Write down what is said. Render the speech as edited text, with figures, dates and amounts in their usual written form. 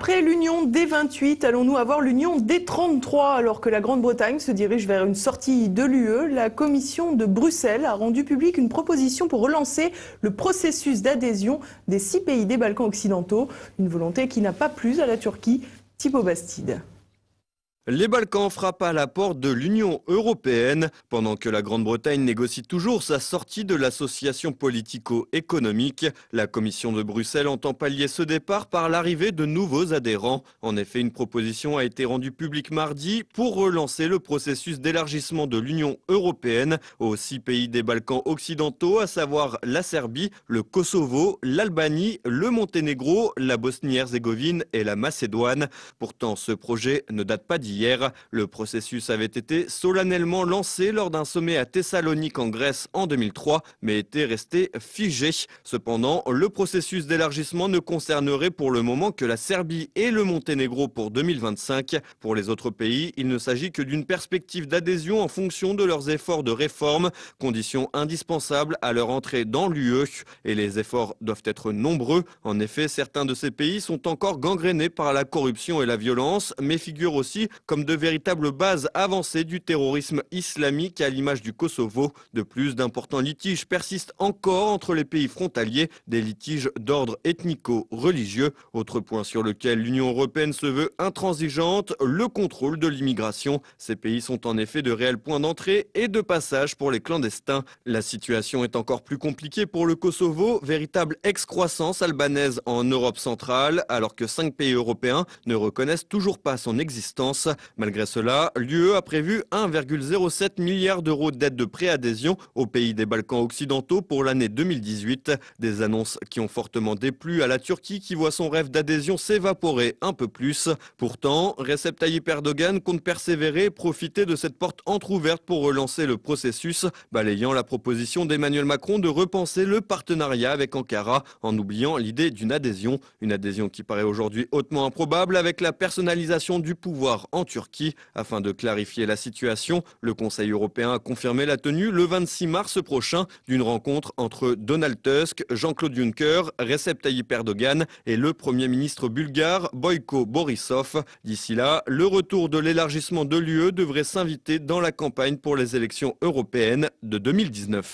Après l'union des 28, allons-nous avoir l'union des 33? Alors que la Grande-Bretagne se dirige vers une sortie de l'UE, la Commission de Bruxelles a rendu publique une proposition pour relancer le processus d'adhésion des 6 pays des Balkans occidentaux. Une volonté qui n'a pas plu à la Turquie. Thibaut Bastide. Les Balkans frappent à la porte de l'Union européenne pendant que la Grande-Bretagne négocie toujours sa sortie de l'association politico-économique. La Commission de Bruxelles entend pallier ce départ par l'arrivée de nouveaux adhérents. En effet, une proposition a été rendue publique mardi pour relancer le processus d'élargissement de l'Union européenne aux 6 pays des Balkans occidentaux, à savoir la Serbie, le Kosovo, l'Albanie, le Monténégro, la Bosnie-Herzégovine et la Macédoine. Pourtant, ce projet ne date pas d'hier. Le processus avait été solennellement lancé lors d'un sommet à Thessalonique en Grèce en 2003, mais était resté figé. Cependant, le processus d'élargissement ne concernerait pour le moment que la Serbie et le Monténégro pour 2025. Pour les autres pays, il ne s'agit que d'une perspective d'adhésion en fonction de leurs efforts de réforme, condition indispensable à leur entrée dans l'UE. Et les efforts doivent être nombreux. En effet, certains de ces pays sont encore gangrénés par la corruption et la violence, mais figurent aussi comme de véritables bases avancées du terrorisme islamique à l'image du Kosovo. De plus, d'importants litiges persistent encore entre les pays frontaliers, des litiges d'ordre ethnico-religieux. Autre point sur lequel l'Union européenne se veut intransigeante, le contrôle de l'immigration. Ces pays sont en effet de réels points d'entrée et de passage pour les clandestins. La situation est encore plus compliquée pour le Kosovo, véritable excroissance albanaise en Europe centrale, alors que 5 pays européens ne reconnaissent toujours pas son existence. Malgré cela, l'UE a prévu 1,07 milliard d'euros d'aide de préadhésion aux pays des Balkans occidentaux pour l'année 2018. Des annonces qui ont fortement déplu à la Turquie qui voit son rêve d'adhésion s'évaporer un peu plus. Pourtant, Recep Tayyip Erdogan compte persévérer et profiter de cette porte entrouverte pour relancer le processus, balayant la proposition d'Emmanuel Macron de repenser le partenariat avec Ankara en oubliant l'idée d'une adhésion. Une adhésion qui paraît aujourd'hui hautement improbable avec la personnalisation du pouvoir en Turquie. Afin de clarifier la situation, le Conseil européen a confirmé la tenue le 26 mars prochain d'une rencontre entre Donald Tusk, Jean-Claude Juncker, Recep Tayyip Erdogan et le Premier ministre bulgare Boyko Borisov. D'ici là, le retour de l'élargissement de l'UE devrait s'inviter dans la campagne pour les élections européennes de 2019.